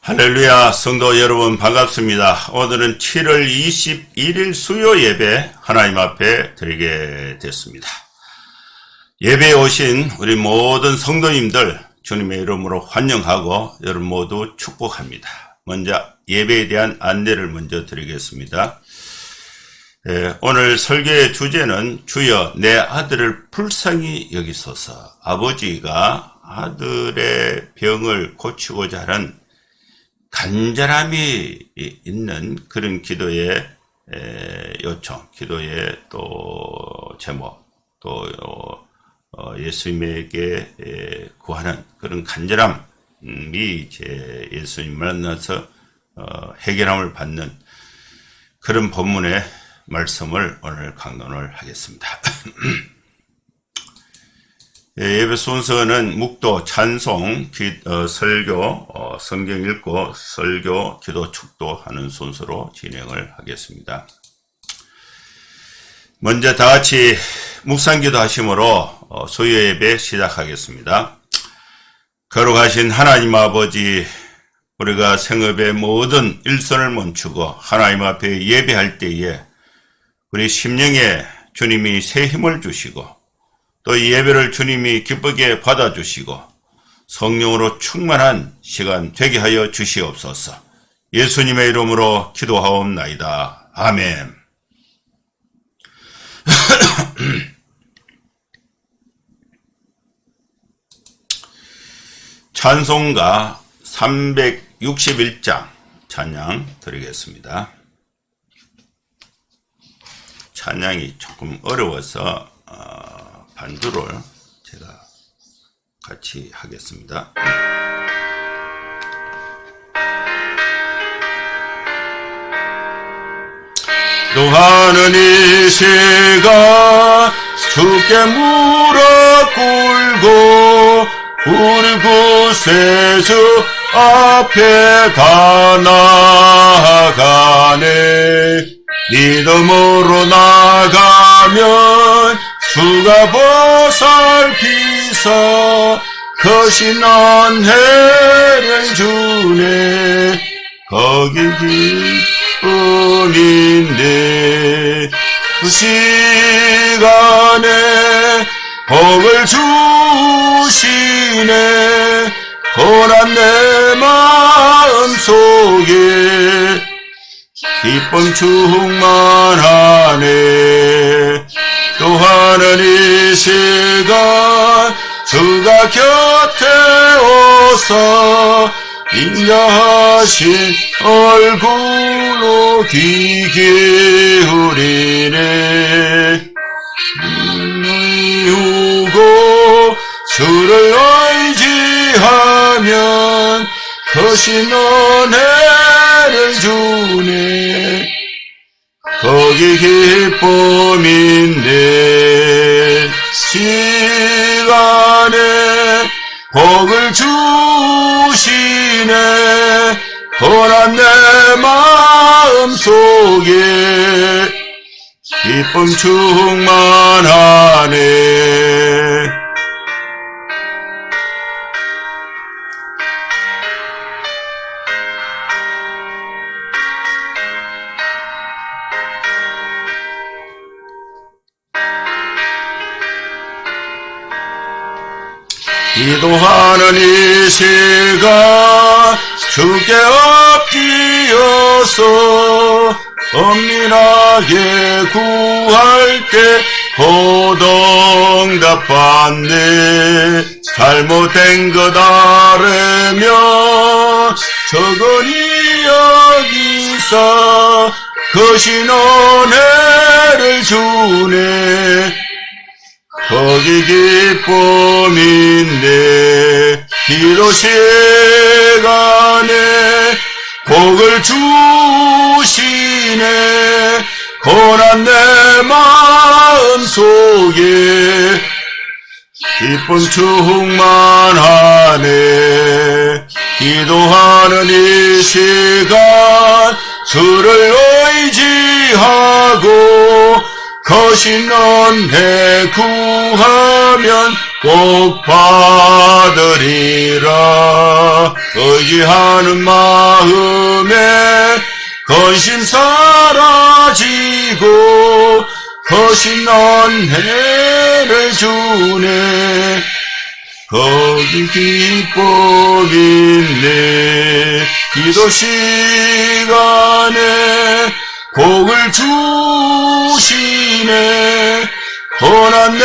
할렐루야, 성도 여러분 반갑습니다. 오늘은 7월 21일 수요 예배 하나님 앞에 드리게 됐습니다. 예배에 오신 우리 모든 성도님들 주님의 이름으로 환영하고 여러분 모두 축복합니다. 먼저 예배에 대한 안내를 먼저 드리겠습니다. 오늘 설교의 주제는 주여 내 아들을 불쌍히 여기소서. 아버지가 아들의 병을 고치고자 하는 간절함이 있는 그런 기도의 요청, 기도의 또 제목, 또 예수님에게 구하는 그런 간절함이 이제 예수님 만나서 해결함을 받는 그런 본문의 말씀을 오늘 강론을 하겠습니다. 예배 순서는 묵도, 찬송, 설교, 성경 읽고 설교, 기도, 축도하는 순서로 진행을 하겠습니다. 먼저 다 같이 묵상기도 하심으로 수요 예배 시작하겠습니다. 거룩하신 하나님 아버지, 우리가 생업의 모든 일선을 멈추고 하나님 앞에 예배할 때에 우리 심령에 주님이 새 힘을 주시고 또 이 예배를 주님이 기쁘게 받아주시고 성령으로 충만한 시간 되게 하여 주시옵소서. 예수님의 이름으로 기도하옵나이다. 아멘. 찬송가 361장 찬양 드리겠습니다. 찬양이 조금 어려워서 반주를 제가 같이 하겠습니다. 기도하는 이 시간 주께 무릎 꿇고 우리 구세주 앞에 다 나아가네. 믿음으로 나가면 주가 보살피사 거신 은혜를 주네. 거기 기쁨인데 그 시간에 복을 주시네. 고난 내 마음속에 기쁨 충만하네. 기도하는 이 시간 주가 곁에 오서 인자하신 얼굴로 귀 기울이네. 이우고 주를 의지하면 거신 은혜를 주네. 거기 기쁨인데 시간에 복을 주시네. 고난 내 마음속에 기쁨 충만하네. 기도하는 이 시간 주께 엎드려서 엄밀하게 구할 때 고동답 받네. 잘못된 것 알으면 적은이 여기서 거신 은혜를 주네. 거기 기쁨인데 기도 시간에 복을 주시네. 고난 내 마음속에 기쁨 충만하네. 기도하는 이 시간 주를 의지하고 거신 은혜 구하면 꼭 받으리라. 의지하는 마음에 근심 사라지고 거신 은혜를 주네. 거기 기쁨 있네. 기도 시간에 복을 주시네. 고난 내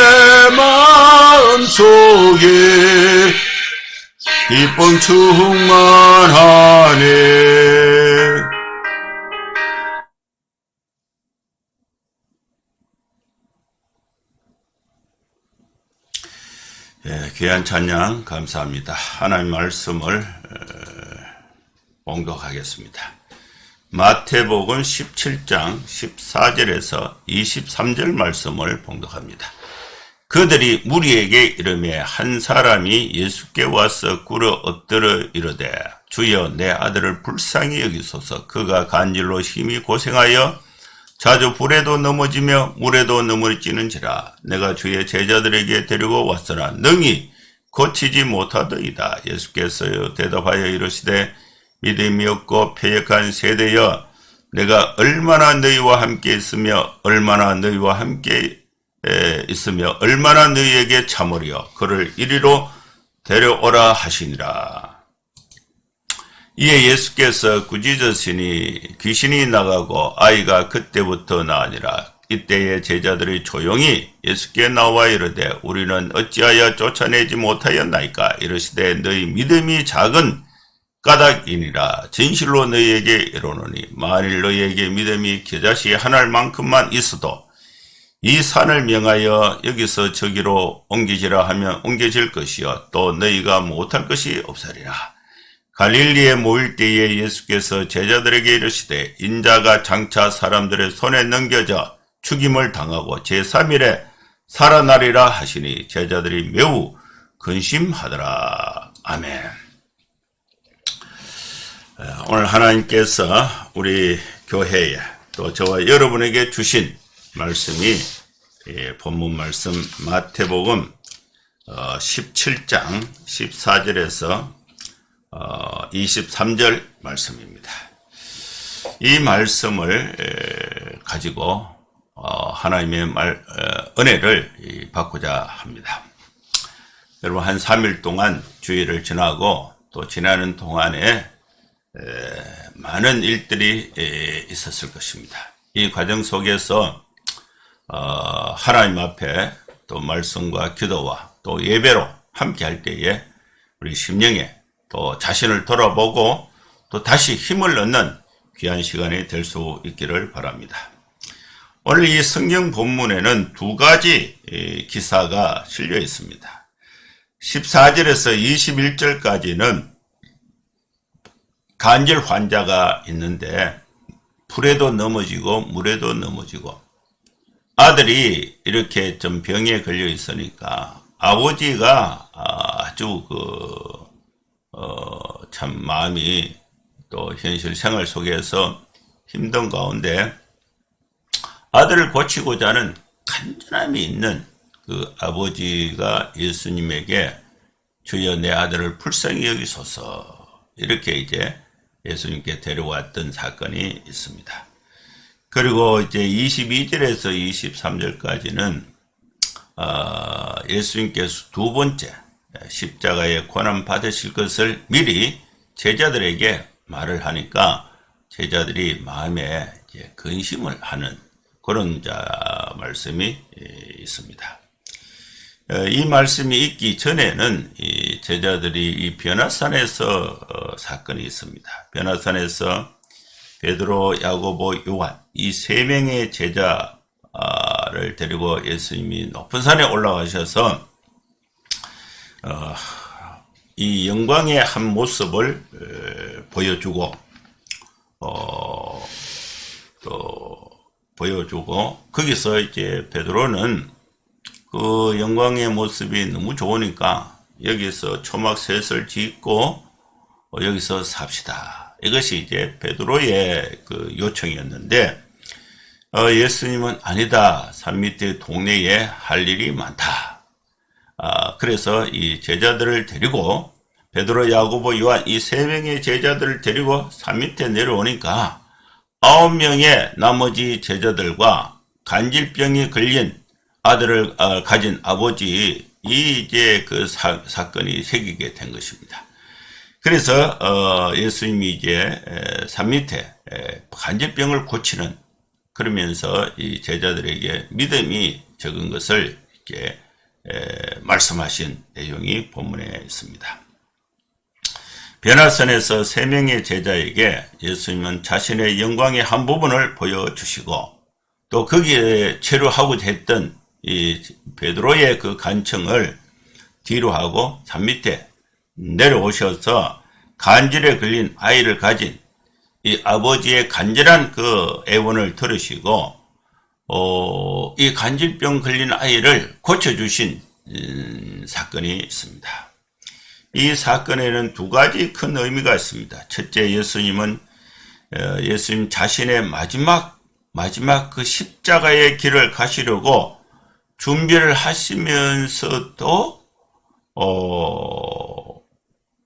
마음 속에 기쁨 충만하네. 귀한 찬양 감사합니다. 하나님 말씀을 봉독하겠습니다. 마태복음 17장 14절에서 23절 말씀을 봉독합니다. 그들이 무리에게 이르매 한 사람이 예수께 와서 꿇어 엎드려 이르되 주여 내 아들을 불쌍히 여기소서. 그가 간질로 심히 고생하여 자주 불에도 넘어지며 물에도 넘어지는지라. 내가 주의 제자들에게 데리고 왔으나 능히 고치지 못하더이다. 예수께서 대답하여 이르시되 믿음이 없고 패역한 세대여, 내가 얼마나 너희와 함께 있으며 얼마나 너희에게 참으리요. 그를 이리로 데려오라 하시니라. 이에 예수께서 꾸짖으시니 귀신이 나가고 아이가 그때부터 나으니라. 이때에 제자들이 조용히 예수께 나와 이르되 우리는 어찌하여 쫓아내지 못하였나이까. 이르시되 너희 믿음이 작은 까닭이니라. 진실로 너희에게 이르노니 만일 너희에게 믿음이 겨자씨 한 알만큼만 있어도 이 산을 명하여 여기서 저기로 옮기지라 하면 옮겨질 것이요 또 너희가 못할 것이 없으리라. 갈릴리에 모일 때에 예수께서 제자들에게 이르시되 인자가 장차 사람들의 손에 넘겨져 죽임을 당하고 제3일에 살아나리라 하시니 제자들이 매우 근심하더라. 아멘. 오늘 하나님께서 우리 교회에 또 저와 여러분에게 주신 말씀이 본문 말씀 마태복음 17장 14절에서 23절 말씀입니다. 이 말씀을 가지고 하나님의 은혜를 받고자 합니다. 여러분 한 3일 동안 주일을 지나고 또 지나는 동안에 많은 일들이 있었을 것입니다. 이 과정 속에서 하나님 앞에 또 말씀과 기도와 또 예배로 함께 할 때에 우리 심령에 또 자신을 돌아보고 또 다시 힘을 얻는 귀한 시간이 될 수 있기를 바랍니다. 오늘 이 성경 본문에는 두 가지 기사가 실려 있습니다. 14절에서 21절까지는 간질 환자가 있는데 불에도 넘어지고 물에도 넘어지고 아들이 이렇게 좀 병에 걸려 있으니까 아버지가 아주 참 마음이 또 현실 생활 속에서 힘든 가운데 아들을 고치고자 하는 간절함이 있는 그 아버지가 예수님에게 주여 내 아들을 불쌍히 여기소서 이렇게 이제 예수님께 데려왔던 사건이 있습니다. 그리고 이제 22절에서 23절까지는 예수님께서 두 번째 십자가의 고난 받으실 것을 미리 제자들에게 말을 하니까 제자들이 마음에 이제 근심을 하는 그런 말씀이 있습니다. 이 말씀이 있기 전에는 이 제자들이 이 변화산에서 사건이 있습니다. 변화산에서 베드로, 야고보, 요한 이 세 명의 제자를 데리고 예수님이 높은 산에 올라가셔서 이 영광의 한 모습을 보여주고 또 보여주고 거기서 이제 베드로는 그 영광의 모습이 너무 좋으니까 여기서 초막셋을 짓고 여기서 삽시다. 이것이 이제 베드로의 그 요청이었는데 예수님은 아니다. 산 밑에 동네에 할 일이 많다. 그래서 이 제자들을 데리고 베드로, 야고보, 요한 이 세 명의 제자들을 데리고 산 밑에 내려오니까 9명의 나머지 제자들과 간질병이 걸린 아들을 가진 아버지 이제 그 사건이 생기게 된 것입니다. 그래서 예수님이 이제 산 밑에 간질병을 고치는 그러면서 이 제자들에게 믿음이 적은 것을 이렇게 말씀하신 내용이 본문에 있습니다. 변화선에서 세 명의 제자에게 예수님은 자신의 영광의 한 부분을 보여주시고 또 거기에 체류하고자 했던 이 베드로의 그 간청을 뒤로 하고 산 밑에 내려오셔서 간질에 걸린 아이를 가진 이 아버지의 간절한 그 애원을 들으시고 이 간질병 걸린 아이를 고쳐주신 사건이 있습니다. 이 사건에는 두 가지 큰 의미가 있습니다. 첫째, 예수님 자신의 마지막 그 십자가의 길을 가시려고 준비를 하시면서도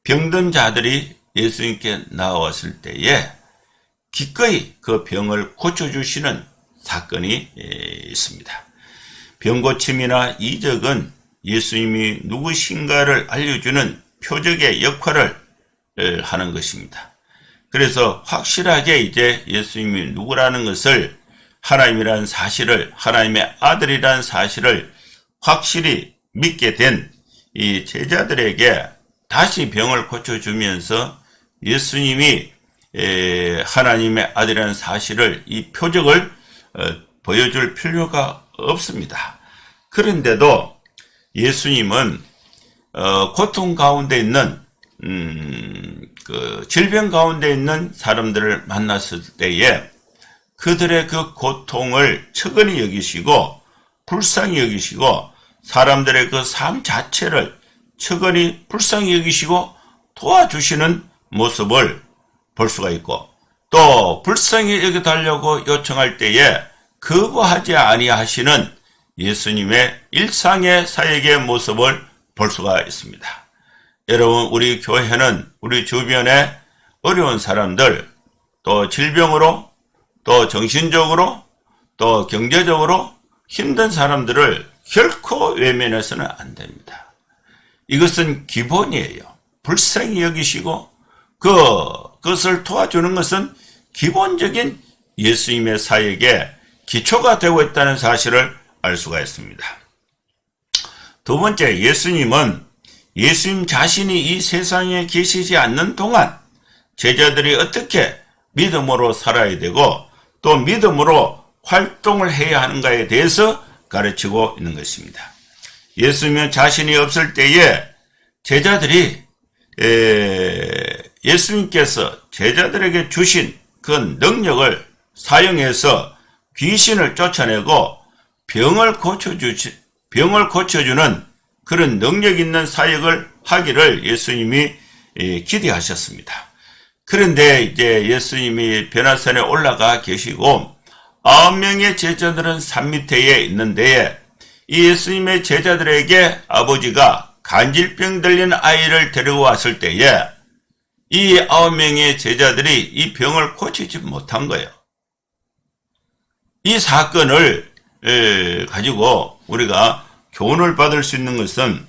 병든 자들이 예수님께 나왔을 때에 기꺼이 그 병을 고쳐주시는 사건이 있습니다. 병고침이나 이적은 예수님이 누구신가를 알려주는 표적의 역할을 하는 것입니다. 그래서 확실하게 이제 예수님이 누구라는 것을 하나님이라는 사실을 하나님의 아들이라는 사실을 확실히 믿게 된 이 제자들에게 다시 병을 고쳐주면서 예수님이 하나님의 아들이라는 사실을 이 표적을 보여줄 필요가 없습니다. 그런데도 예수님은 고통 가운데 있는 그 질병 가운데 있는 사람들을 만났을 때에 그들의 그 고통을 측은히 여기시고 불쌍히 여기시고 사람들의 그 삶 자체를 측은히 불쌍히 여기시고 도와주시는 모습을 볼 수가 있고 또 불쌍히 여겨달라고 요청할 때에 거부하지 아니하시는 예수님의 일상의 사역의 모습을 볼 수가 있습니다. 여러분, 우리 교회는 우리 주변에 어려운 사람들, 또 질병으로, 또 정신적으로, 또 경제적으로 힘든 사람들을 결코 외면해서는 안 됩니다. 이것은 기본이에요. 불쌍히 여기시고 그것을 도와주는 것은 기본적인 예수님의 사역의 기초가 되고 있다는 사실을 알 수가 있습니다. 두 번째, 예수님은 예수님 자신이 이 세상에 계시지 않는 동안 제자들이 어떻게 믿음으로 살아야 되고 또 믿음으로 활동을 해야 하는가에 대해서 가르치고 있는 것입니다. 예수님 자신이 없을 때에 제자들이 예수님께서 제자들에게 주신 그 능력을 사용해서 귀신을 쫓아내고 병을 고쳐주는 그런 능력 있는 사역을 하기를 예수님이 기대하셨습니다. 그런데 이제 예수님이 변화산에 올라가 계시고 9명의 제자들은 산 밑에 있는데 이 예수님의 제자들에게 아버지가 간질병 들린 아이를 데리고 왔을 때에 이 9명의 제자들이 이 병을 고치지 못한 거예요. 이 사건을 가지고 우리가 교훈을 받을 수 있는 것은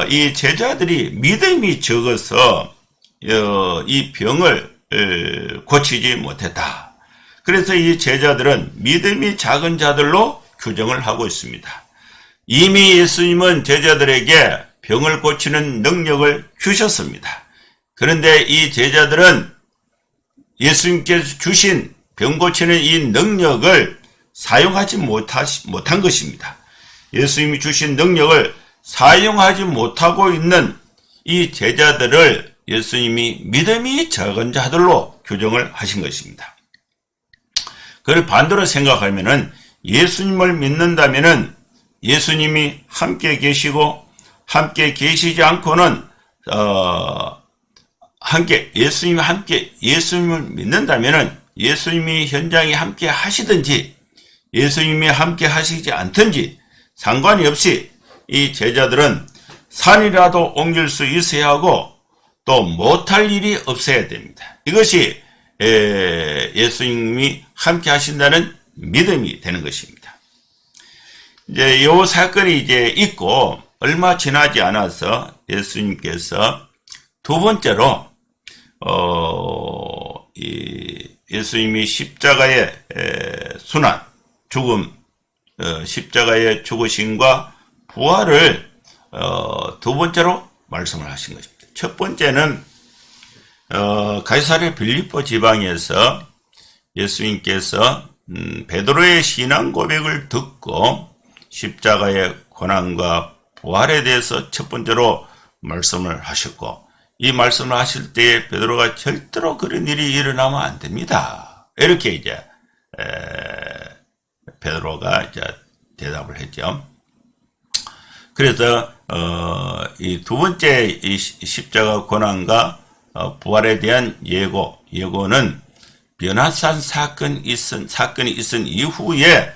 이 제자들이 믿음이 적어서 이 병을 고치지 못했다. 그래서 이 제자들은 믿음이 작은 자들로 규정을 하고 있습니다. 이미 예수님은 제자들에게 병을 고치는 능력을 주셨습니다. 그런데 이 제자들은 예수님께서 주신 병 고치는 이 능력을 사용하지 못한 것입니다. 예수님이 주신 능력을 사용하지 못하고 있는 이 제자들을 예수님이 믿음이 적은 자들로 규정을 하신 것입니다. 그걸 반대로 생각하면은 예수님을 믿는다면은 예수님이 함께 계시고 함께 계시지 않고는 예수님을 믿는다면은 예수님이 현장에 함께 하시든지 예수님이 함께 하시지 않든지 상관이 없이 이 제자들은 산이라도 옮길 수 있어야 하고 또 못할 일이 없어야 됩니다. 이것이 예수님이 함께 하신다는 믿음이 되는 것입니다. 이제 요 사건이 이제 있고 얼마 지나지 않아서 예수님께서 두 번째로 예수님이 십자가의 순환, 죽음, 십자가의 죽으심과 부활을 두 번째로 말씀을 하신 것입니다. 첫 번째는 가이사랴 빌립보 지방에서 예수님께서 베드로의 신앙 고백을 듣고 십자가의 고난과 부활에 대해서 첫 번째로 말씀을 하셨고, 이 말씀을 하실 때에 베드로가 절대로 그런 일이 일어나면 안 됩니다. 이렇게 이제 베드로가 이제 대답을 했죠. 그래서 이 두 번째 이 십자가 고난과 부활에 대한 예고는 변화산 사건이 있은 이후에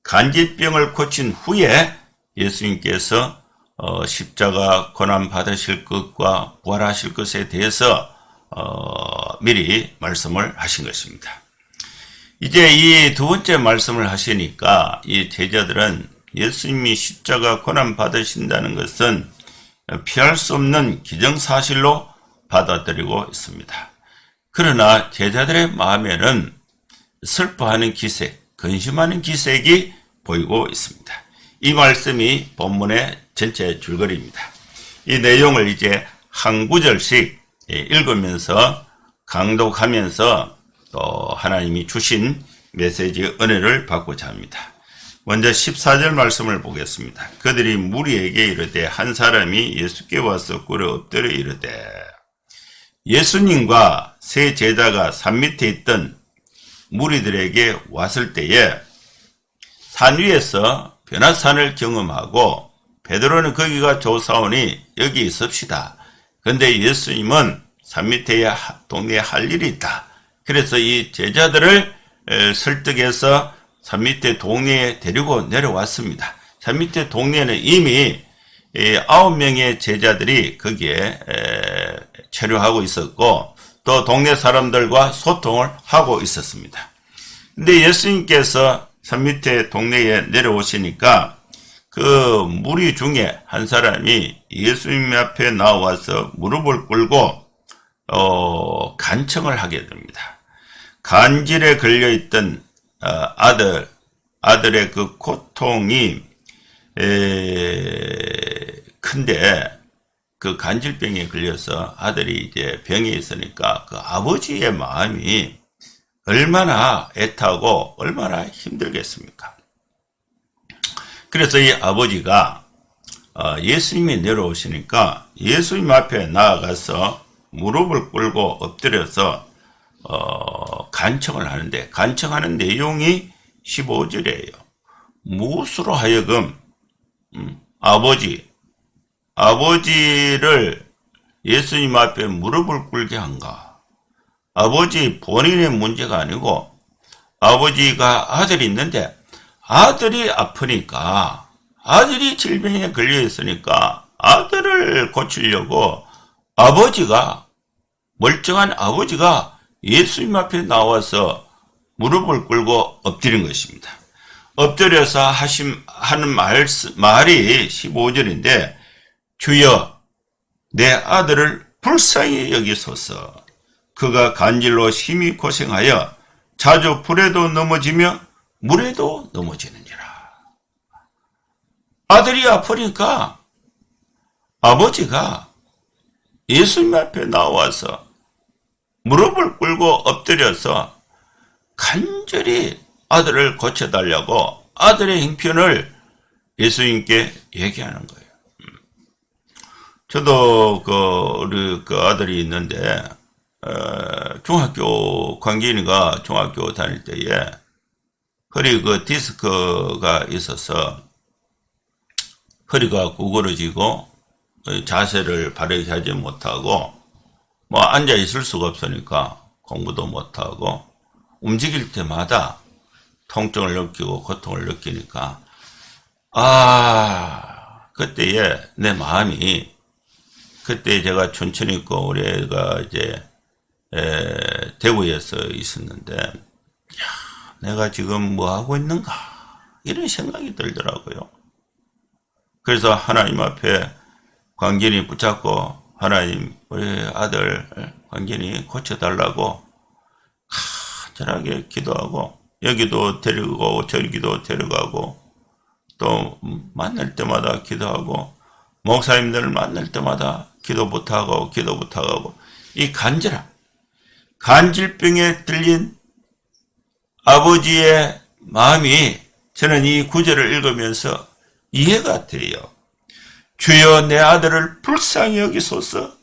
간질병을 고친 후에 예수님께서 십자가 고난 받으실 것과 부활하실 것에 대해서 미리 말씀을 하신 것입니다. 이제 이 두 번째 말씀을 하시니까 이 제자들은 예수님이 십자가 고난 받으신다는 것은 피할 수 없는 기정사실로 받아들이고 있습니다. 그러나 제자들의 마음에는 슬퍼하는 기색, 근심하는 기색이 보이고 있습니다. 이 말씀이 본문의 전체 줄거리입니다. 이 내용을 이제 한 구절씩 읽으면서 강독하면서 또 하나님이 주신 메시지 은혜를 받고자 합니다. 먼저 14절 말씀을 보겠습니다. 그들이 무리에게 이르되 한 사람이 예수께 와서 꿇어 엎드려 이르되, 예수님과 세 제자가 산 밑에 있던 무리들에게 왔을 때에 산 위에서 변화산을 경험하고 베드로는 거기가 좋사오니 여기 있읍시다. 그런데 예수님은 산 밑에 동네에 할 일이 있다. 그래서 이 제자들을 설득해서 산 밑에 동네에 데리고 내려왔습니다. 산 밑에 동네에는 이미 9명의 제자들이 거기에 체류하고 있었고 또 동네 사람들과 소통을 하고 있었습니다. 근데 예수님께서 산 밑에 동네에 내려오시니까 그 무리 중에 한 사람이 예수님 앞에 나와서 무릎을 꿇고 간청을 하게 됩니다. 간질에 걸려있던 아들의 그 고통이 큰데 그 간질병에 걸려서 아들이 이제 병에 있으니까 그 아버지의 마음이 얼마나 애타고 얼마나 힘들겠습니까? 그래서 이 아버지가 예수님이 내려오시니까 예수님 앞에 나아가서 무릎을 꿇고 엎드려서 간청을 하는데, 간청하는 내용이 15절이에요. 무엇으로 하여금 아버지를 예수님 앞에 무릎을 꿇게 한가? 아버지 본인의 문제가 아니고 아버지가 아들이 있는데 아들이 아프니까, 아들이 질병에 걸려 있으니까 아들을 고치려고 멀쩡한 아버지가 예수님 앞에 나와서 무릎을 꿇고 엎드린 것입니다. 엎드려서 하는 말이 15절인데, 주여 내 아들을 불쌍히 여기소서. 그가 간질로 심히 고생하여 자주 불에도 넘어지며 물에도 넘어지느니라. 아들이 아프니까 아버지가 예수님 앞에 나와서 무릎을 꿇고 엎드려서 간절히 아들을 고쳐달라고 아들의 형편을 예수님께 얘기하는 거예요. 저도 우리 아들이 있는데, 광진이가 중학교 다닐 때에 허리 디스크가 있어서 허리가 구부러지고 자세를 바르게 하지 못하고 앉아 있을 수가 없으니까 공부도 못하고 움직일 때마다 통증을 느끼고 고통을 느끼니까 그때에 내 마음이 그때 제가 춘천에 있고 우리 애가 이제 대구에서 있었는데 내가 지금 뭐 하고 있는가 이런 생각이 들더라고요. 그래서 하나님 앞에 광견이 붙잡고 하나님 우리 아들 광견이 고쳐달라고 간절하게 기도하고 여기도 데리고 저기도 데려가고 또 만날 때마다 기도하고 목사님들을 만날 때마다 기도 부탁하고 이 간질병에 들린 아버지의 마음이 저는 이 구절을 읽으면서 이해가 돼요. 주여 내 아들을 불쌍히 여기소서.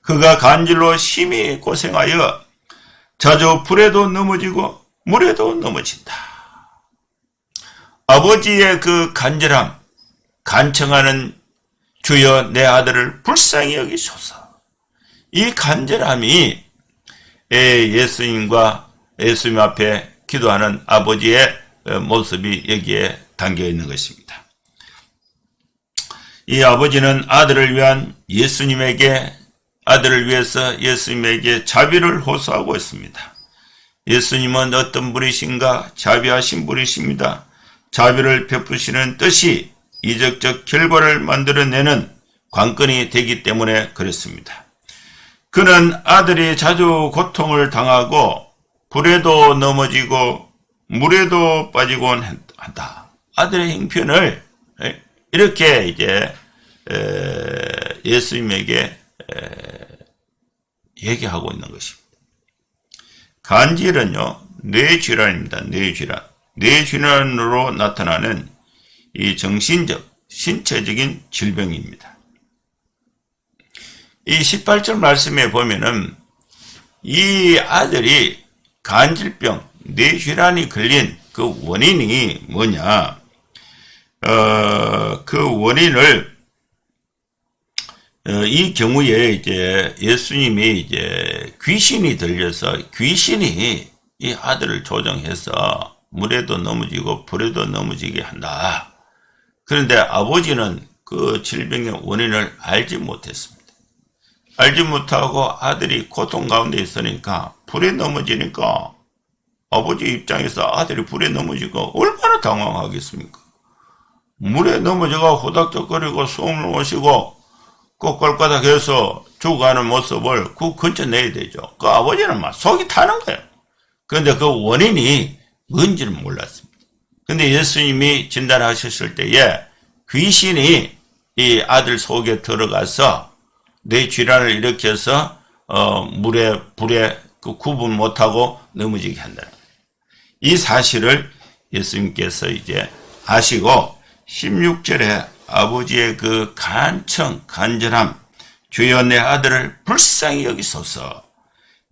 그가 간질로 심히 고생하여 자주 불에도 넘어지고 물에도 넘어진다. 아버지의 그 간절함, 간청하는 주여 내 아들을 불쌍히 여기소서. 이 간절함이 예수님과 예수님 앞에 기도하는 아버지의 모습이 여기에 담겨 있는 것입니다. 이 아버지는 아들을 위해서 예수님에게 자비를 호소하고 있습니다. 예수님은 어떤 분이신가? 자비하신 분이십니다. 자비를 베푸시는 뜻이 이적적 결과를 만들어내는 관건이 되기 때문에 그렇습니다. 그는 아들이 자주 고통을 당하고 불에도 넘어지고 물에도 빠지곤 한다. 아들의 형편을 이렇게 이제 예수님에게 얘기하고 있는 것입니다. 간질은요, 뇌질환입니다. 뇌질환으로 나타나는 이 정신적, 신체적인 질병입니다. 이 18절 말씀에 보면은 이 아들이 간질병, 뇌질환이 걸린 그 원인이 뭐냐? 그 원인을 이 경우에 이제 예수님이 이제 귀신이 들려서 귀신이 이 아들을 조종해서 물에도 넘어지고 불에도 넘어지게 한다. 그런데 아버지는 그 질병의 원인을 알지 못했습니다. 알지 못하고 아들이 고통 가운데 있으니까 불에 넘어지니까 아버지 입장에서 아들이 불에 넘어지고 얼마나 당황하겠습니까? 물에 넘어져가 호닥닥거리고 숨을 못 쉬고 꼬끌꼬닥해서 죽어가는 모습을 그 근처 내야 되죠. 그 아버지는 막 속이 타는 거예요. 그런데 그 원인이 뭔지는 몰랐습니다. 근데 예수님이 진단하셨을 때에 귀신이 이 아들 속에 들어가서 뇌 질환을 일으켜서 물에 불에 그 구분 못하고 넘어지게 한다는 거예요. 이 사실을 예수님께서 이제 아시고 16절에 아버지의 그 간절함, 주여 내 아들을 불쌍히 여기소서.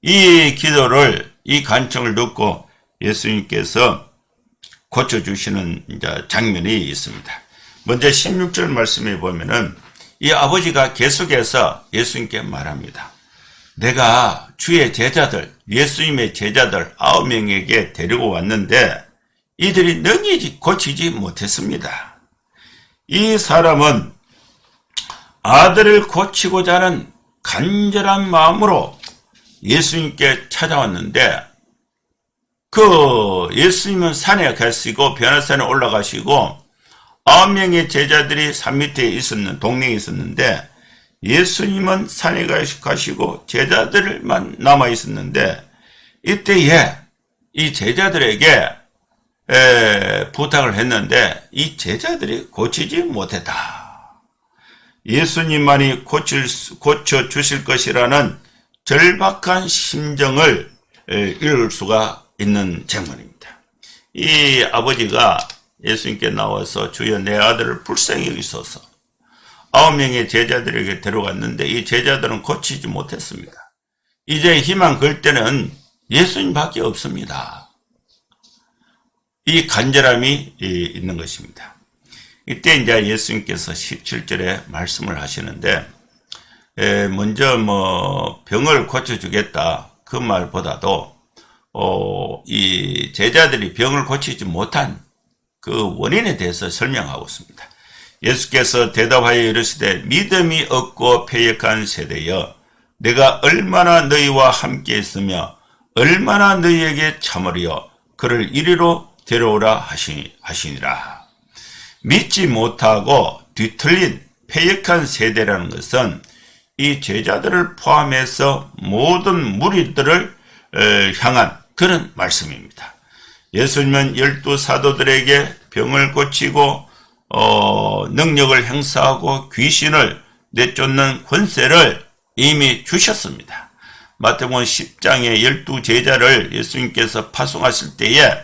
이 기도를, 이 간청을 듣고 예수님께서 고쳐주시는 장면이 있습니다. 먼저 16절 말씀에 보면은 이 아버지가 계속해서 예수님께 말합니다. 내가 주의 제자들, 예수님의 제자들 9명에게 데리고 왔는데 이들이 능히 고치지 못했습니다. 이 사람은 아들을 고치고자 하는 간절한 마음으로 예수님께 찾아왔는데 그 예수님은 산에 가시고 변화산에 올라가시고 9명의 제자들이 산 밑에 있었는 동네에 있었는데 예수님은 산에 가시고 제자들만 남아 있었는데 이때에 이 제자들에게 부탁을 했는데 이 제자들이 고치지 못했다. 예수님만이 고쳐 주실 것이라는 절박한 심정을 읽을 수가 있는 장면입니다. 이 아버지가 예수님께 나와서 주여 내 아들을 불쌍히 여기소서. 9명의 제자들에게 데려갔는데 이 제자들은 고치지 못했습니다. 이제 희망 걸 때는 예수님밖에 없습니다. 이 간절함이 있는 것입니다. 이때 이제 예수님께서 17절에 말씀을 하시는데 먼저 병을 고쳐주겠다 그 말보다도 이 제자들이 병을 고치지 못한 그 원인에 대해서 설명하고 있습니다. 예수께서 대답하여 이르시되 믿음이 없고 패역한 세대여 내가 얼마나 너희와 함께 있으며 얼마나 너희에게 참으리요 그를 이리로 데려오라 하시니라. 믿지 못하고 뒤틀린 패역한 세대라는 것은 이 제자들을 포함해서 모든 무리들을 향한 그런 말씀입니다. 예수님은 12사도들에게 병을 고치고 능력을 행사하고 귀신을 내쫓는 권세를 이미 주셨습니다. 마태복음 10장에 12제자를 예수님께서 파송하실 때에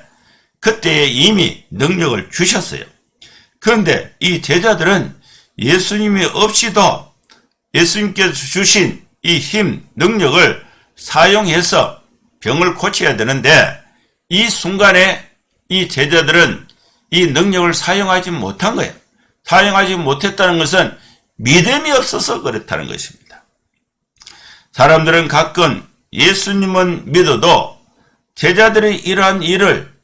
그때에 이미 능력을 주셨어요. 그런데 이 제자들은 예수님이 없이도 예수님께서 주신 이 힘, 능력을 사용해서 병을 고쳐야 되는데 이 순간에 이 제자들은 이 능력을 사용하지 못한 거예요. 사용하지 못했다는 것은 믿음이 없어서 그렇다는 것입니다. 사람들은 가끔 예수님은 믿어도 제자들이 이러한 일을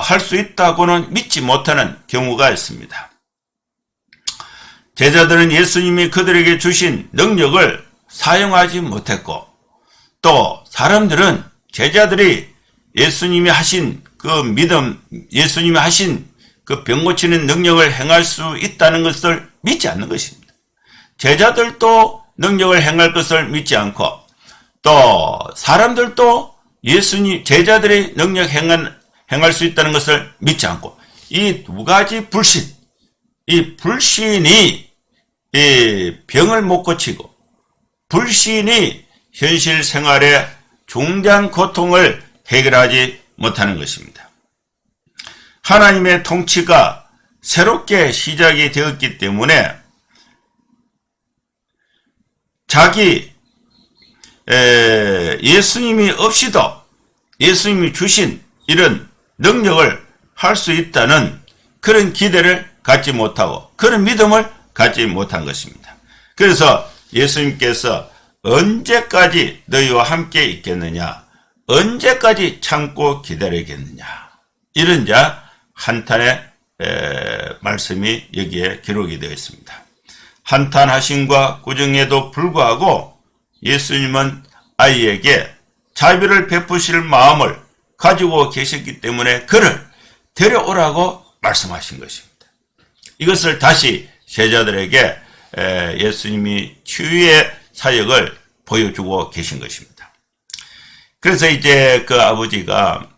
할 수 있다고는 믿지 못하는 경우가 있습니다. 제자들은 예수님이 그들에게 주신 능력을 사용하지 못했고 또 사람들은 제자들이 예수님이 하신 그 믿음, 예수님이 하신 그 병 고치는 능력을 행할 수 있다는 것을 믿지 않는 것입니다. 제자들도 능력을 행할 것을 믿지 않고 또 사람들도 제자들이 능력 행할 수 있다는 것을 믿지 않고 이 두 가지 불신, 이 불신이 이 병을 못 고치고 불신이 현실 생활의 중대한 고통을 해결하지 못하는 것입니다. 하나님의 통치가 새롭게 시작이 되었기 때문에 예수님이 없이도 예수님이 주신 이런 능력을 할 수 있다는 그런 기대를 갖지 못하고 그런 믿음을 갖지 못한 것입니다. 그래서 예수님께서 언제까지 너희와 함께 있겠느냐, 언제까지 참고 기다리겠느냐, 이런 한탄의 말씀이 여기에 기록이 되어 있습니다. 한탄하심과 꾸중에도 불구하고 예수님은 아이에게 자비를 베푸실 마음을 가지고 계셨기 때문에 그를 데려오라고 말씀하신 것입니다. 이것을 다시 제자들에게 예수님이 치유의 사역을 보여주고 계신 것입니다. 그래서 이제 그 아버지가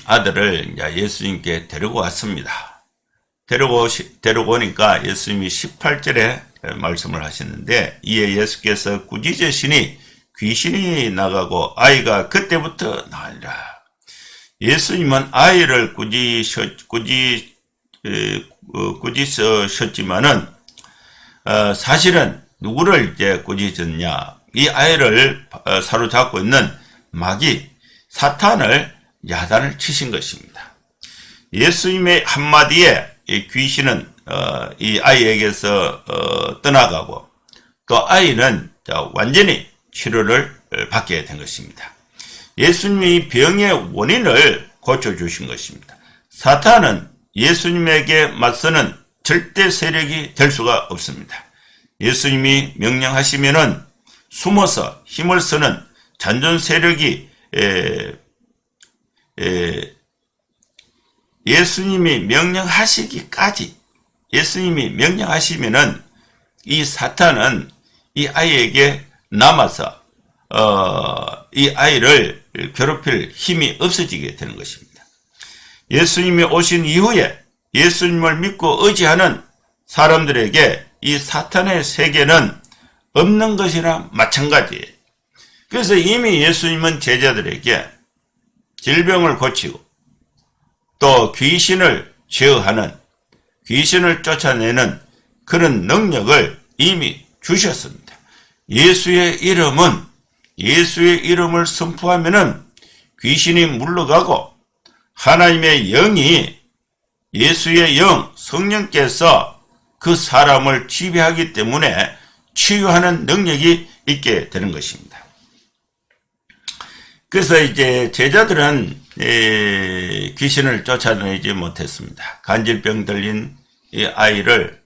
아들을 예수님께 데리고 왔습니다. 데리고 오니까 예수님이 18절에 말씀을 하셨는데 이에 예수께서 꾸짖으시니 귀신이 나가고 아이가 그때부터 나으리라. 예수님은 아이를 꾸짖으셨지만은 사실은 누구를 이제 꾸짖었냐? 이 아이를 사로잡고 있는 마귀 사탄을 야단을 치신 것입니다. 예수님의 한마디에 이 귀신은 이 아이에게서 떠나가고 또 아이는 완전히 치료를 받게 된 것입니다. 예수님이 병의 원인을 고쳐주신 것입니다. 사탄은 예수님에게 맞서는 절대 세력이 될 수가 없습니다. 예수님이 명령하시면은 숨어서 힘을 쓰는 잔존 세력이 예수님이 명령하시기까지 예수님이 명령하시면은 이 사탄은 이 아이에게 남아서 이 아이를 괴롭힐 힘이 없어지게 되는 것입니다. 예수님이 오신 이후에 예수님을 믿고 의지하는 사람들에게 이 사탄의 세계는 없는 것이나 마찬가지예요. 그래서 이미 예수님은 제자들에게 질병을 고치고 또 귀신을 제어하는, 귀신을 쫓아내는 그런 능력을 이미 주셨습니다. 예수의 이름을 선포하면은 귀신이 물러가고 하나님의 영이 예수의 영, 성령께서 그 사람을 지배하기 때문에 치유하는 능력이 있게 되는 것입니다. 그래서 이제 제자들은 귀신을 쫓아내지 못했습니다. 관절병 들린 이 아이를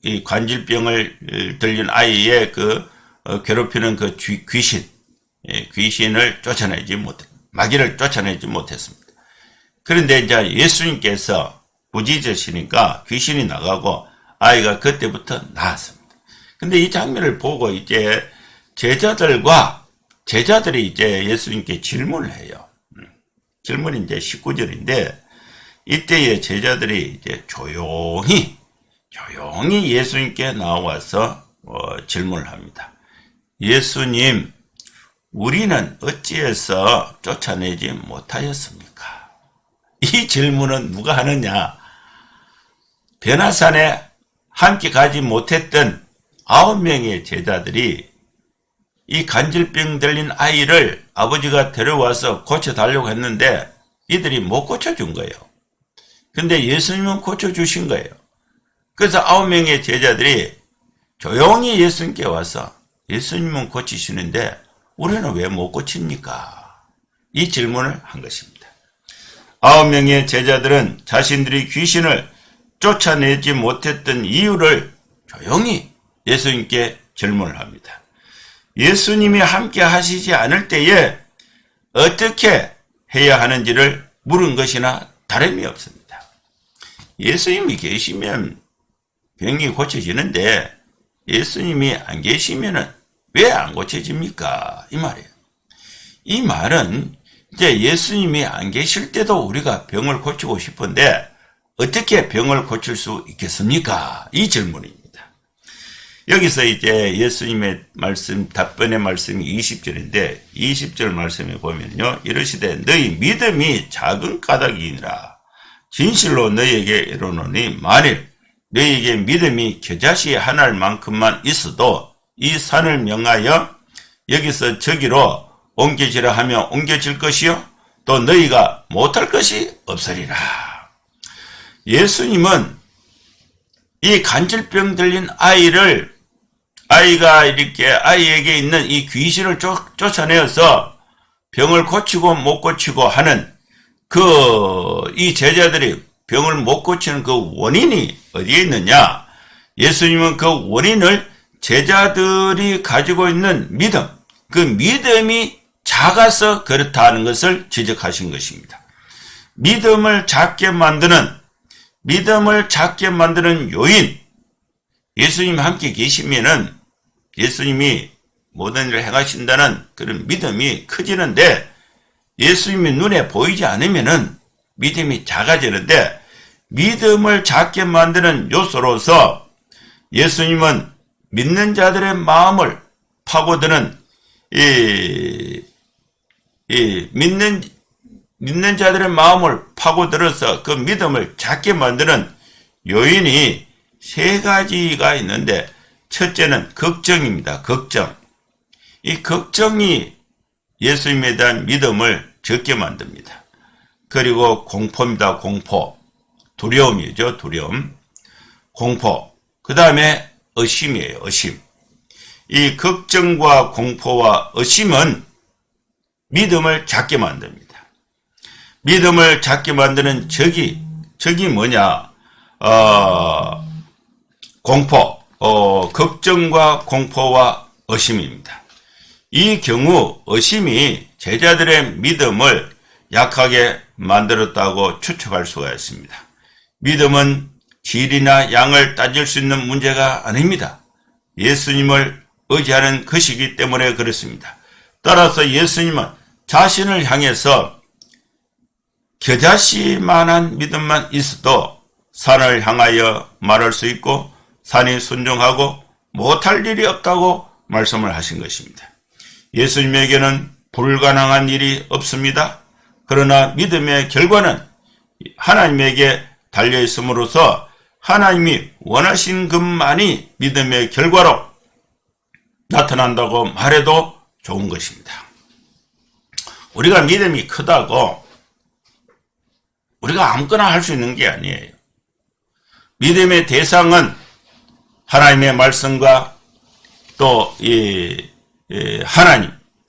이 관절병을 들린 아이의 괴롭히는 그 귀신을 마귀를 쫓아내지 못했습니다. 그런데 이제 예수님께서 부지저시니까 귀신이 나가고 아이가 그때부터 나았습니다. 근데 이 장면을 보고 이제 제자들이 이제 예수님께 질문을 해요. 질문이 이제 19절인데, 이때의 제자들이 이제 조용히 예수님께 나와서 질문을 합니다. 예수님, 우리는 어찌해서 쫓아내지 못하였습니까? 이 질문은 누가 하느냐? 변화산에 함께 가지 못했던 9명의 제자들이 이 관절병 들린 아이를 아버지가 데려와서 고쳐달라고 했는데 이들이 못 고쳐준 거예요. 근데 예수님은 고쳐주신 거예요. 그래서 9명의 제자들이 조용히 예수님께 와서 예수님은 고치시는데 우리는 왜 못 고칩니까? 이 질문을 한 것입니다. 9명의 제자들은 자신들이 귀신을 쫓아내지 못했던 이유를 조용히 예수님께 질문을 합니다. 예수님이 함께 하시지 않을 때에 어떻게 해야 하는지를 물은 것이나 다름이 없습니다. 예수님이 계시면 병이 고쳐지는데 예수님이 안 계시면 왜 안 고쳐집니까? 이 말이에요. 이 말은 이제 예수님이 안 계실 때도 우리가 병을 고치고 싶은데 어떻게 병을 고칠 수 있겠습니까? 이 질문입니다. 여기서 이제 예수님의 말씀, 답변의 말씀이 20절인데 20절 말씀에 보면요. 이르시되 너희 믿음이 작은 까닭이니라. 진실로 너희에게 이르노니 만일 너희에게 믿음이 겨자씨 하나만큼만 있어도 이 산을 명하여 여기서 저기로 옮겨지라 하면 옮겨질 것이요 또 너희가 못할 것이 없으리라. 예수님은 이 관절병 들린 아이에게 있는 이 귀신을 쫓아내어서 병을 고치고 못 고치고 하는 이 제자들이 병을 못 고치는 그 원인이 어디에 있느냐? 예수님은 그 원인을 제자들이 가지고 있는 믿음, 그 믿음이 작아서 그렇다는 것을 지적하신 것입니다. 믿음을 작게 만드는 요인, 예수님 함께 계시면은 예수님이 모든 일을 행하신다는 그런 믿음이 커지는데 예수님이 눈에 보이지 않으면은 믿음이 작아지는데 믿음을 작게 만드는 요소로서 예수님은 믿는 자들의 마음을 파고드는 믿는 자들의 마음을 파고들어서 그 믿음을 작게 만드는 요인이 세 가지가 있는데 첫째는 걱정입니다. 걱정. 이 걱정이 예수님에 대한 믿음을 적게 만듭니다. 그리고 공포입니다. 공포. 두려움이죠. 두려움. 공포. 그 다음에 의심이에요. 의심. 이 걱정과 공포와 의심은 믿음을 작게 만듭니다. 믿음을 작게 만드는 적이 뭐냐? 공포, 걱정과 공포와 의심입니다. 이 경우 의심이 제자들의 믿음을 약하게 만들었다고 추측할 수가 있습니다. 믿음은 질이나 양을 따질 수 있는 문제가 아닙니다. 예수님을 의지하는 것이기 때문에 그렇습니다. 따라서 예수님은 자신을 향해서 겨자씨만한 믿음만 있어도 산을 향하여 말할 수 있고 산이 순종하고 못할 일이 없다고 말씀을 하신 것입니다. 예수님에게는 불가능한 일이 없습니다. 그러나 믿음의 결과는 하나님에게 달려있음으로써 하나님이 원하신 것만이 믿음의 결과로 나타난다고 말해도 좋은 것입니다. 우리가 믿음이 크다고 우리가 아무거나 할 수 있는 게 아니에요. 믿음의 대상은 하나님의 말씀과 또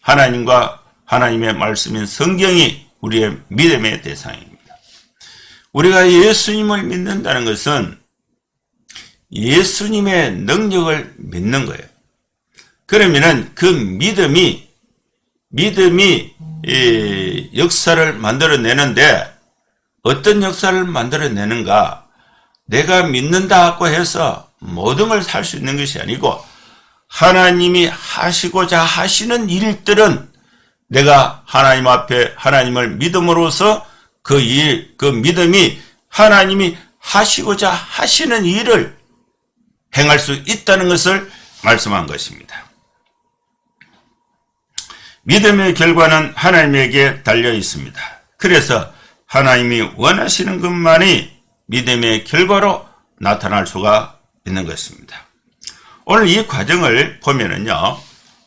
하나님과 하나님의 말씀인 성경이 우리의 믿음의 대상입니다. 우리가 예수님을 믿는다는 것은 예수님의 능력을 믿는 거예요. 그러면은 그 믿음이 역사를 만들어내는데 어떤 역사를 만들어내는가? 내가 믿는다고 해서 모든 걸 살 수 있는 것이 아니고 하나님이 하시고자 하시는 일들은 내가 하나님 앞에 하나님을 믿음으로써 그 믿음이 하나님이 하시고자 하시는 일을 행할 수 있다는 것을 말씀한 것입니다. 믿음의 결과는 하나님에게 달려 있습니다. 그래서 하나님이 원하시는 것만이 믿음의 결과로 나타날 수가 있는 것입니다. 오늘 이 과정을 보면은요,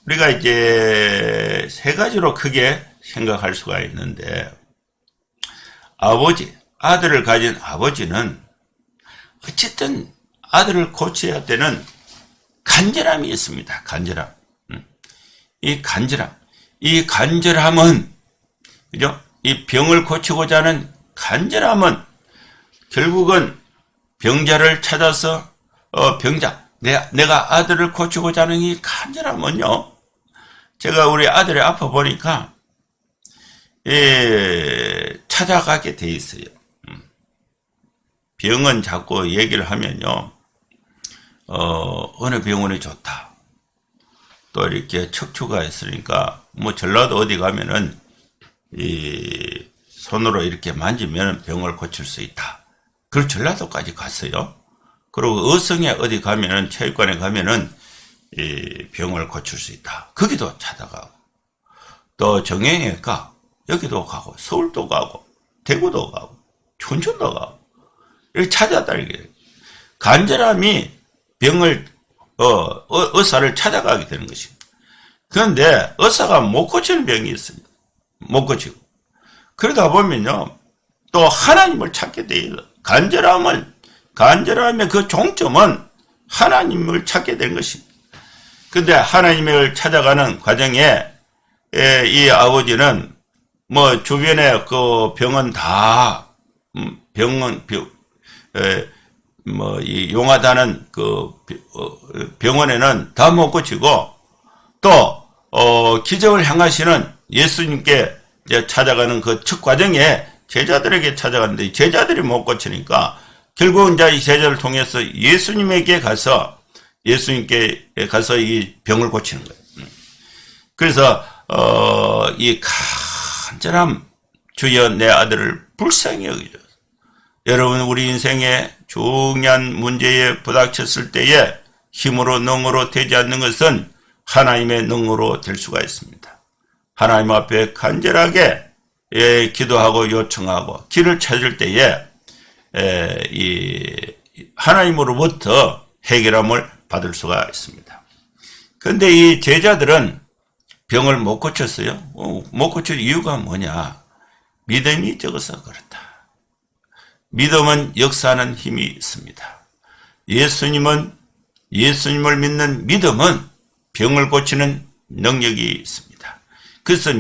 우리가 이제 세 가지로 크게 생각할 수가 있는데, 아들을 가진 아버지는 어쨌든 아들을 고쳐야 되는 간절함이 있습니다. 간절함. 이 간절함은, 그죠? 이 병을 고치고자 하는 간절함은 결국은 병자를 찾아서, 내가 아들을 고치고자 하는 이 간절함은요, 제가 우리 아들이 아파 보니까, 찾아가게 돼 있어요. 병은 자꾸 얘기를 하면요, 어느 병원이 좋다. 또 이렇게 척추가 있으니까, 전라도 어디 가면은, 손으로 이렇게 만지면 병을 고칠 수 있다. 그리고 전라도까지 갔어요. 그리고 어성에 어디 가면은, 체육관에 가면은, 병을 고칠 수 있다. 거기도 찾아가고, 또 정형외과, 여기도 가고, 서울도 가고, 대구도 가고, 춘천도 가고, 이렇게 찾아다니게. 간절함이 병을, 의사를 찾아가게 되는 것입니다. 그런데 의사가 못 고치는 병이 있습니다. 못 고치고. 그러다 보면요, 또 하나님을 찾게 돼요. 간절함의 그 종점은 하나님을 찾게 된 것입니다. 근데 하나님을 찾아가는 과정에, 이 아버지는, 주변에 그 병은 다, 이 용하다는 그 병원에는 다 못 고치고, 또, 기적을 행하시는 예수님께 찾아가는 그 첫 과정에 제자들에게 찾아갔는데 제자들이 못 고치니까 결국은 이제 이 제자를 통해서 예수님께 가서 이 병을 고치는 거예요. 그래서, 이 간절함, 주여 내 아들을 불쌍히 여기소서. 여러분, 우리 인생에 중요한 문제에 부닥쳤을 때에 힘으로 능으로 되지 않는 것은 하나님의 능으로 될 수가 있습니다. 하나님 앞에 간절하게 기도하고 요청하고 길을 찾을 때에 하나님으로부터 해결함을 받을 수가 있습니다. 그런데 이 제자들은 병을 못 고쳤어요. 못 고칠 이유가 뭐냐? 믿음이 적어서 그렇다. 믿음은 역사하는 힘이 있습니다. 예수님을 믿는 믿음은 병을 고치는 능력이 있습니다. 그래서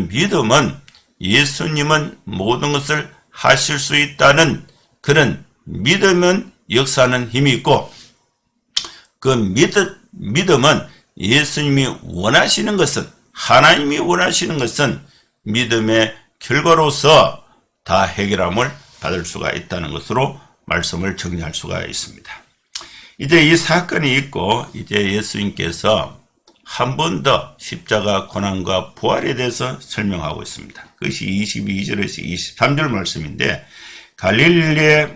예수님은 모든 것을 하실 수 있다는 그런 믿음은 역사하는 힘이 있고, 그 믿음은 예수님이 원하시는 것은, 하나님이 원하시는 것은 믿음의 결과로서 다 해결함을 받을 수가 있다는 것으로 말씀을 정리할 수가 있습니다. 이제 이 사건이 있고, 이제 예수님께서 한 번 더 십자가 고난과 부활에 대해서 설명하고 있습니다. 그것이 22절에서 23절 말씀인데, 갈릴리에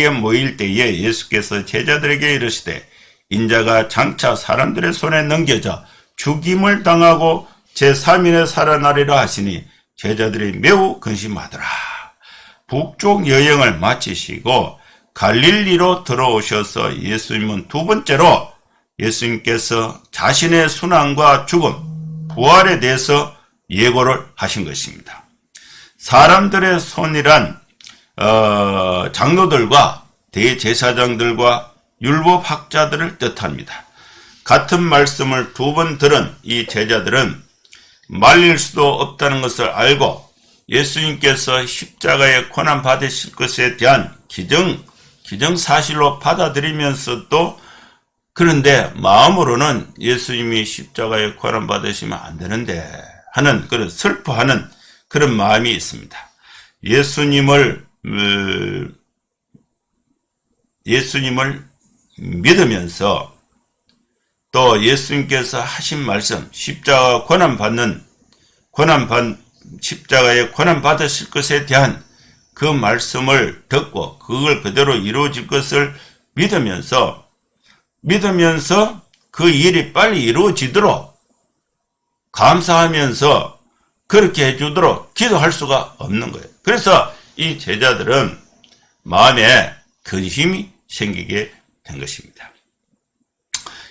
모일 때에 예수께서 제자들에게 이르시되, 인자가 장차 사람들의 손에 넘겨져 죽임을 당하고 제3일에 살아나리라 하시니 제자들이 매우 근심하더라. 북쪽 여행을 마치시고 갈릴리로 들어오셔서 예수님은 두 번째로 예수님께서 자신의 순환과 죽음, 부활에 대해서 예고를 하신 것입니다. 사람들의 손이란 장로들과 대제사장들과 율법학자들을 뜻합니다. 같은 말씀을 두 번 들은 이 제자들은 말릴 수도 없다는 것을 알고 예수님께서 십자가에 고난 받으실 것에 대한 기정사실로 받아들이면서도 그런데 마음으로는 예수님이 십자가에 고난 받으시면 안 되는데 하는 그런 슬퍼하는 그런 마음이 있습니다. 예수님을 믿으면서 또 예수님께서 하신 말씀, 십자가 십자가에 고난 받으실 것에 대한 그 말씀을 듣고 그걸 그대로 이루어질 것을 믿으면서 그 일이 빨리 이루어지도록 감사하면서 그렇게 해주도록 기도할 수가 없는 거예요. 그래서 이 제자들은 마음에 근심이 생기게 된 것입니다.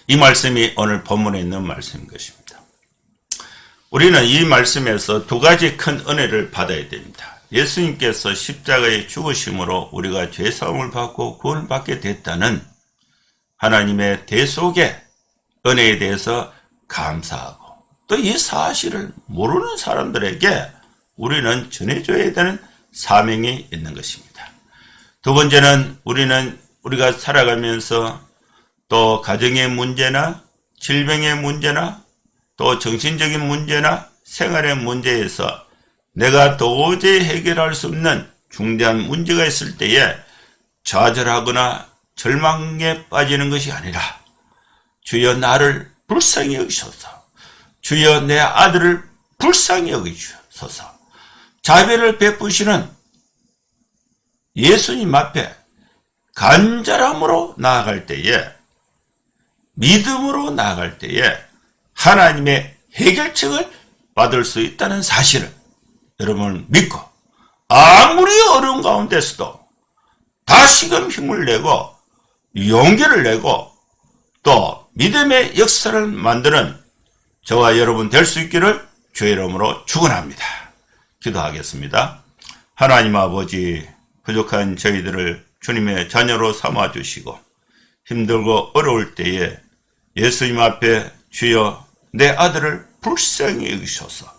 이 말씀이 오늘 본문에 있는 말씀인 것입니다. 우리는 이 말씀에서 두 가지 큰 은혜를 받아야 됩니다. 예수님께서 십자가에 죽으심으로 우리가 죄사함을 받고 구원을 받게 됐다는 하나님의 대속의 은혜에 대해서 감사하고 또 이 사실을 모르는 사람들에게 우리는 전해줘야 되는 사명이 있는 것입니다. 두 번째는 우리가 살아가면서 또 가정의 문제나 질병의 문제나 또 정신적인 문제나 생활의 문제에서 내가 도저히 해결할 수 없는 중대한 문제가 있을 때에 좌절하거나 절망에 빠지는 것이 아니라 주여 나를 불쌍히 여기소서, 주여 내 아들을 불쌍히 여기소서, 자비를 베푸시는 예수님 앞에 간절함으로 나아갈 때에, 믿음으로 나아갈 때에 하나님의 해결책을 받을 수 있다는 사실을 여러분 믿고 아무리 어려운 가운데서도 다시금 힘을 내고 용기를 내고 또 믿음의 역사를 만드는 저와 여러분 될 수 있기를 주의 이름으로 축원합니다. 기도하겠습니다. 하나님 아버지, 부족한 저희들을 주님의 자녀로 삼아주시고 힘들고 어려울 때에 예수님 앞에 주여 내 아들을 불쌍히 여기소서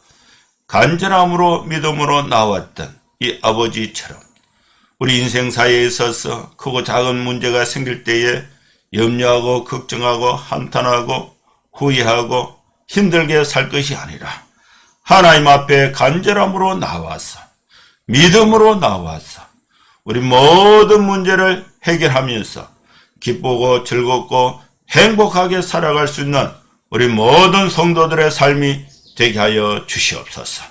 간절함으로 믿음으로 나왔던 이 아버지처럼 우리 인생사에 있어서 크고 작은 문제가 생길 때에 염려하고 걱정하고 한탄하고 후회하고 힘들게 살 것이 아니라 하나님 앞에 간절함으로 나와서 믿음으로 나와서 우리 모든 문제를 해결하면서 기쁘고 즐겁고 행복하게 살아갈 수 있는 우리 모든 성도들의 삶이 되게 하여 주시옵소서.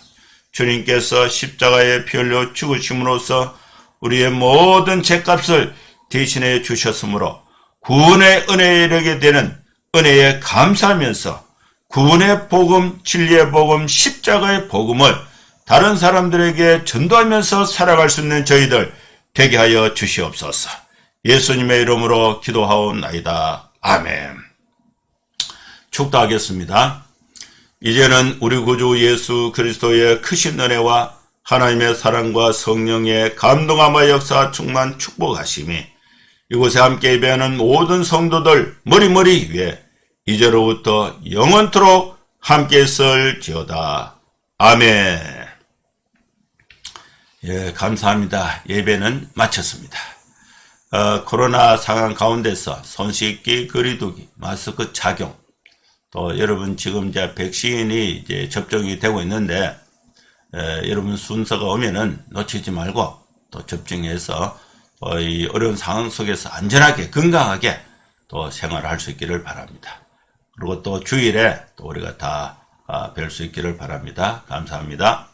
주님께서 십자가에 피 흘려 죽으심으로써 우리의 모든 죄값을 대신해 주셨으므로 구원의 은혜에 이르게 되는 은혜에 감사하면서 구원의 복음, 진리의 복음, 십자가의 복음을 다른 사람들에게 전도하면서 살아갈 수 있는 저희들 되게 하여 주시옵소서. 예수님의 이름으로 기도하옵나이다. 아멘. 축도하겠습니다. 이제는 우리 구주 예수 그리스도의 크신 은혜와 하나님의 사랑과 성령의 감동함과 역사 충만 축복하심이 이곳에 함께 예배하는 모든 성도들 머리머리 위에 이제로부터 영원토록 함께 있을지어다. 아멘. 예, 감사합니다. 예배는 마쳤습니다. 코로나 상황 가운데서 손 씻기, 거리두기, 마스크 착용, 또 여러분 지금 이제 백신이 이제 접종이 되고 있는데 여러분 순서가 오면은 놓치지 말고 또 접종해서 이 어려운 상황 속에서 안전하게 건강하게 또 생활할 수 있기를 바랍니다. 그리고 또 주일에 또 우리가 다 뵐 수 있기를 바랍니다. 감사합니다.